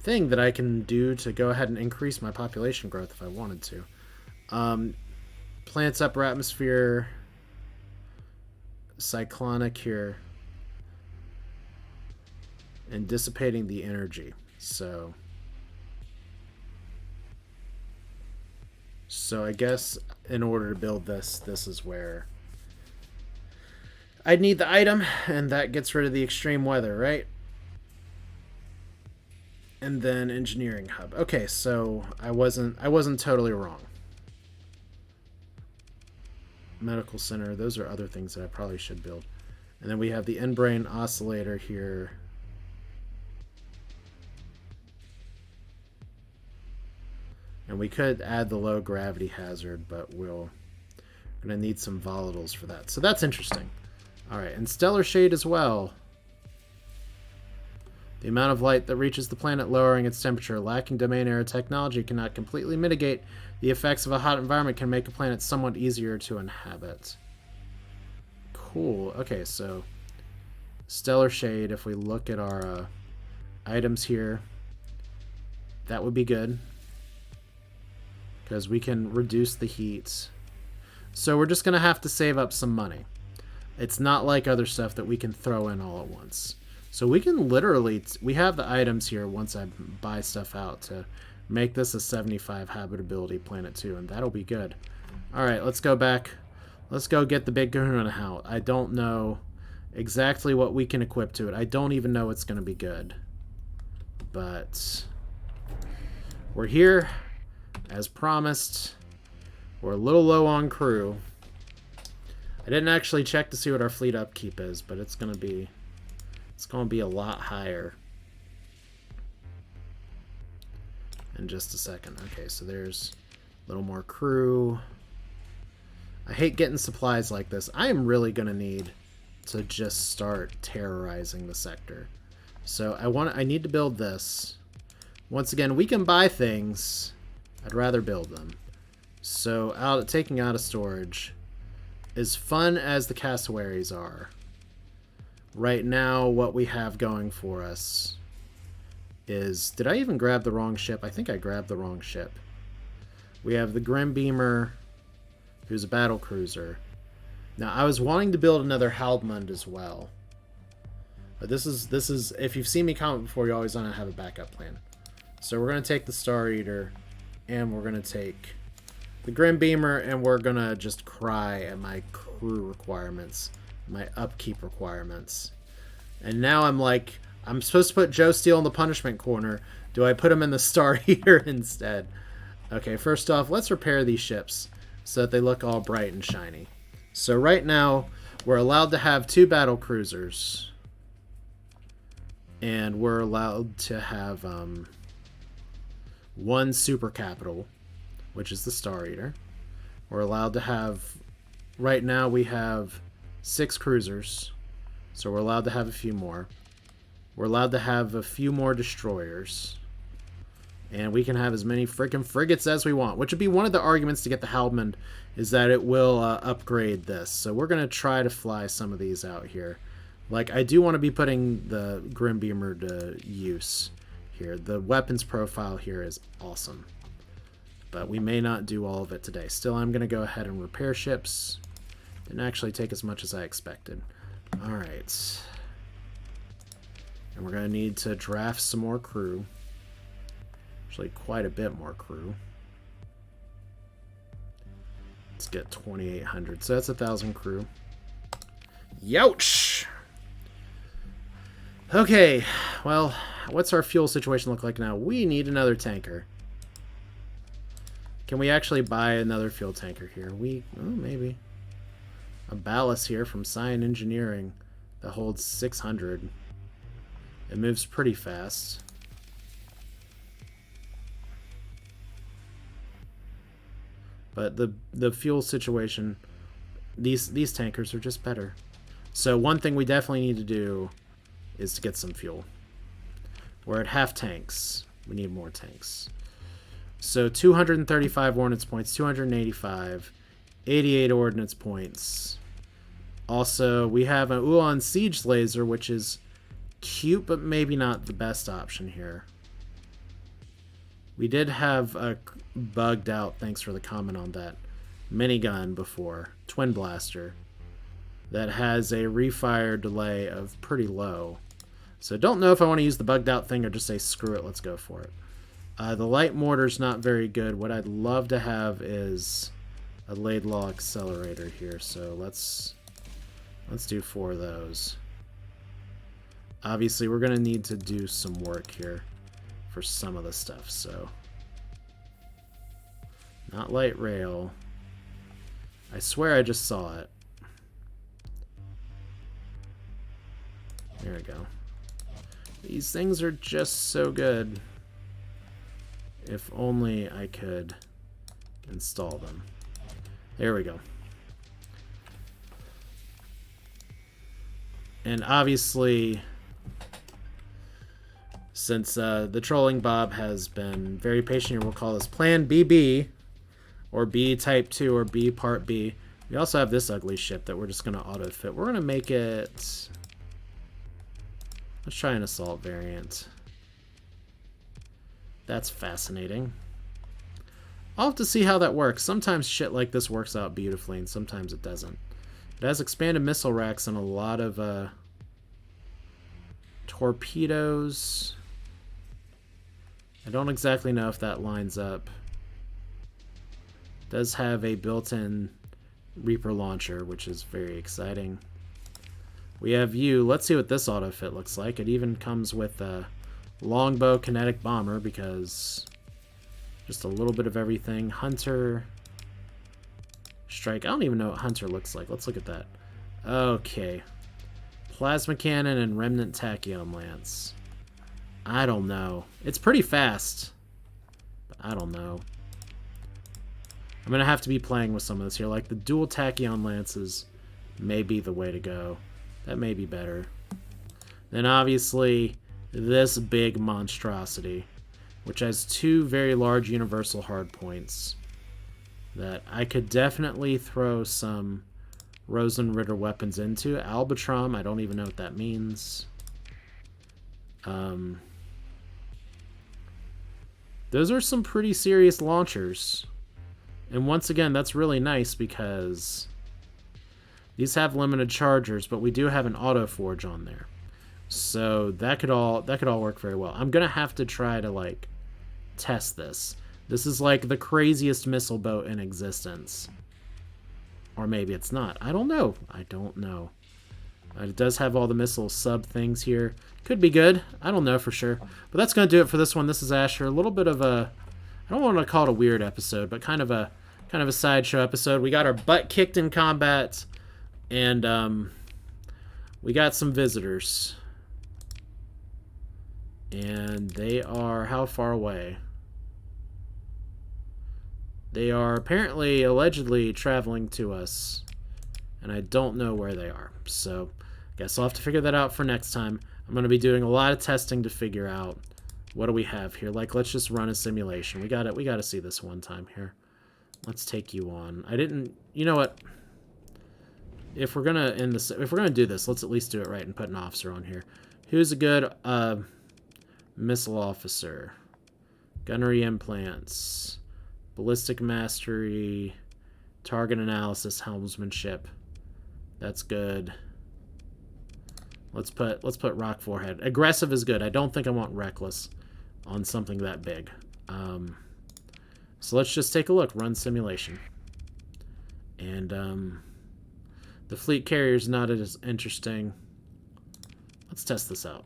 thing that I can do to go ahead and increase my population growth if I wanted to. Plants upper atmosphere, cyclonic here, and dissipating the energy. So I guess in order to build this, this is where I'd need the item, and that gets rid of the extreme weather, right? And then engineering hub. Okay, so I wasn't totally wrong. Medical center, those are other things that I probably should build. And then we have the end-brain oscillator here. And we could add the low gravity hazard, but we're going to need some volatiles for that. So that's interesting. Alright, and stellar shade as well. The amount of light that reaches the planet lowering its temperature, lacking domain era technology, cannot completely mitigate the effects of a hot environment, can make a planet somewhat easier to inhabit. Cool. Okay, so stellar shade, if we look at our items here, that would be good. Because we can reduce the heat. So we're just going to have to save up some money. It's not like other stuff that we can throw in all at once. So we can literally, we have the items here once I buy stuff out to make this a 75 habitability planet too, and that'll be good. Alright, let's go back. Let's go get the big kahuna out. I don't know exactly what we can equip to it. I don't even know it's going to be good. But we're here, as promised. We're a little low on crew. I didn't actually check to see what our fleet upkeep is, but it's going to be a lot higher in just a second. Okay, so there's a little more crew. I hate getting supplies like this. I am really going to need to just start terrorizing the sector. So I need to build this. Once again, we can buy things. I'd rather build them. So taking out of storage, as fun as the cassowaries are, right now what we have going for us is... Did I even grab the wrong ship? I think I grabbed the wrong ship. We have the Grim Beamer, who's a battle cruiser. Now, I was wanting to build another Halbmond as well. But this is if you've seen me comment before, you always want to have a backup plan. So we're going to take the Star Eater, and we're going to take the Grim Beamer, and we're going to just cry at my crew requirements, my upkeep requirements. And now I'm like, I'm supposed to put Joe Steele in the punishment corner. Do I put him in the Star Eater instead? Okay, first off, let's repair these ships so that they look all bright and shiny. So right now, we're allowed to have 2 battle cruisers. And we're allowed to have 1 Super Capital, which is the Star Eater. We're allowed to have... Right now we have 6 cruisers, so we're allowed to have a few more. We're allowed to have a few more destroyers. And we can have as many freaking frigates as we want, which would be one of the arguments to get the Halbmond, is that it will upgrade this. So we're going to try to fly some of these out here. Like, I do want to be putting the Grim Beamer to use here. The weapons profile here is awesome. But we may not do all of it today. Still, I'm going to go ahead and repair ships. Didn't actually take as much as I expected. Alright. And we're going to need to draft some more crew. Actually, quite a bit more crew. Let's get 2,800. So that's 1,000 crew. Youch! Okay, well, what's our fuel situation look like now? We need another tanker. Can we actually buy another fuel tanker here? Oh, maybe. A ballast here from Mikoyan Engineering that holds 600. It moves pretty fast. But the fuel situation, these tankers are just better. So one thing we definitely need to do is to get some fuel. We're at half tanks. We need more tanks. So 235 ordnance points, 285, 88 ordnance points. Also, we have an Ulan siege laser, which is cute, but maybe not the best option here. We did have a bugged out, thanks for the comment on that, minigun before, Twin Blaster, that has a refire delay of pretty low. So don't know if I want to use the bugged out thing or just say screw it, let's go for it. The light mortar's not very good. What I'd love to have is a Laidlaw accelerator here, so let's do 4 of those. Obviously, we're going to need to do some work here for some of the stuff, so... Not light rail. I swear I just saw it. There we go. These things are just so good. If only I could install them. There we go. And obviously, since the Trolling Bob has been very patient here, we'll call this Plan BB, or B Type 2, or B Part B. We also have this ugly ship that we're just going to auto-fit. We're going to make it... Let's try an assault variant. That's fascinating. I'll have to see how that works. Sometimes shit like this works out beautifully, and sometimes it doesn't. It has expanded missile racks and a lot of torpedoes. I don't exactly know if that lines up. It does have a built-in Reaper launcher, which is very exciting. We have you. Let's see what this auto-fit looks like. It even comes with a longbow kinetic bomber, because just a little bit of everything. Hunter. Strike. I don't even know what Hunter looks like. Let's look at that. Okay. Plasma cannon and remnant tachyon lance. I don't know. It's pretty fast, but I don't know. I'm going to have to be playing with some of this here. Like the dual tachyon lances may be the way to go. That may be better. Then obviously this big monstrosity, which has 2 very large universal hardpoints that I could definitely throw some Rosenritter weapons into. Albatron, I don't even know what that means. Those are some pretty serious launchers. And once again, that's really nice because these have limited chargers, but we do have an auto forge on there. So that could all work very well. I'm gonna have to try to like test this. This is like the craziest missile boat in existence. Or maybe it's not. I don't know. I don't know. It does have all the missile sub things here. Could be good. I don't know for sure. But that's going to do it for this one. This is Asher. A little bit of a... I don't want to call it a weird episode, but kind of a sideshow episode. We got our butt kicked in combat. And we got some visitors. And they are how far away? They are apparently, allegedly, traveling to us. And I don't know where they are. So, I guess I'll have to figure that out for next time. I'm going to be doing a lot of testing to figure out what do we have here. Like, let's just run a simulation. We got to see this one time here. Let's take you on. I didn't... You know what? If we're going to end this... If we're going to do this, let's at least do it right and put an officer on here. Who's a good missile officer? Gunnery implants... Ballistic mastery, target analysis, helmsmanship. That's good. Let's put rock forehead. Aggressive is good. I don't think I want reckless on something that big. So let's just take a look. Run simulation. And the fleet carrier's not as interesting. Let's test this out.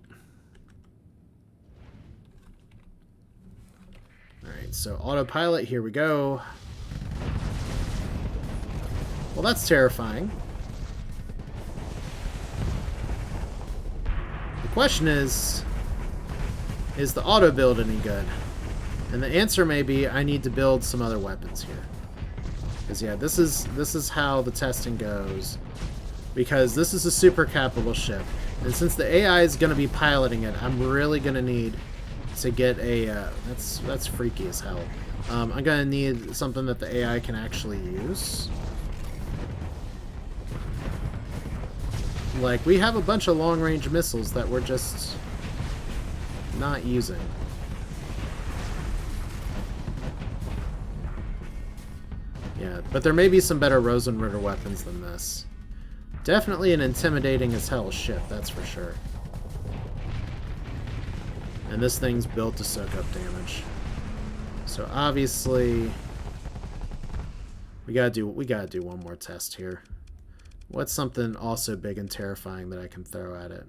Alright, so autopilot, here we go. Well, that's terrifying. The question is the auto build any good? And the answer may be I need to build some other weapons here. Because yeah, this is how the testing goes. Because this is a super capital ship. And since the AI is going to be piloting it, I'm really going to need to get a... that's freaky as hell. I'm going to need something that the AI can actually use. Like, we have a bunch of long-range missiles that we're just not using. Yeah, but there may be some better Rosenritter weapons than this. Definitely an intimidating as hell ship, that's for sure. And this thing's built to soak up damage. So obviously we gotta do one more test here. What's something also big and terrifying that I can throw at it?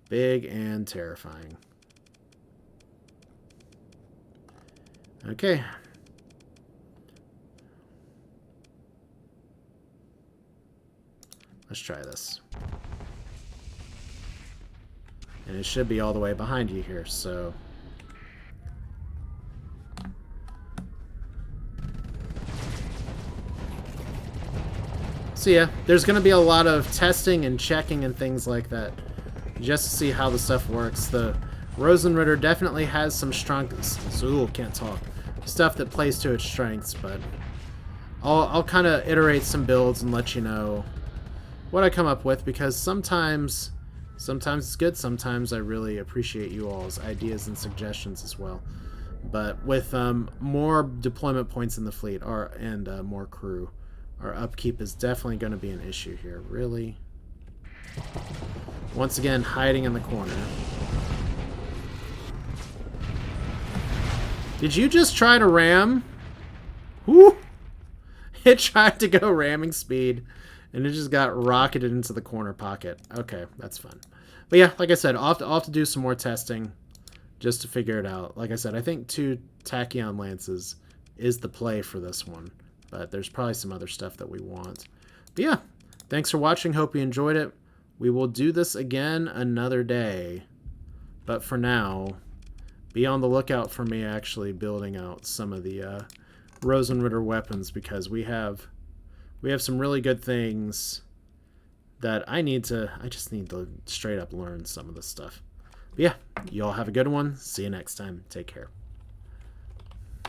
Big and terrifying. Okay. Let's try this. And it should be all the way behind you here, so... So yeah, there's going to be a lot of testing and checking and things like that, just to see how the stuff works. The Rosenritter definitely has some strong... Ooh, can't talk. Stuff that plays to its strengths, but I'll kind of iterate some builds and let you know what I come up with, because sometimes it's good, sometimes I really appreciate you all's ideas and suggestions as well. But with more deployment points in the fleet and more crew, our upkeep is definitely going to be an issue here. Really? Once again, hiding in the corner. Did you just try to ram? Whoo! It tried to go ramming speed, and it just got rocketed into the corner pocket. Okay, that's fun. But yeah, like I said, I'll have to do some more testing just to figure it out. Like I said, I think 2 Tachyon Lances is the play for this one. But there's probably some other stuff that we want. But yeah, thanks for watching. Hope you enjoyed it. We will do this again another day. But for now, be on the lookout for me actually building out some of the Rosenritter weapons, because we have some really good things that I just need to straight up learn some of this stuff. But yeah, you all have a good one. See you next time. Take care.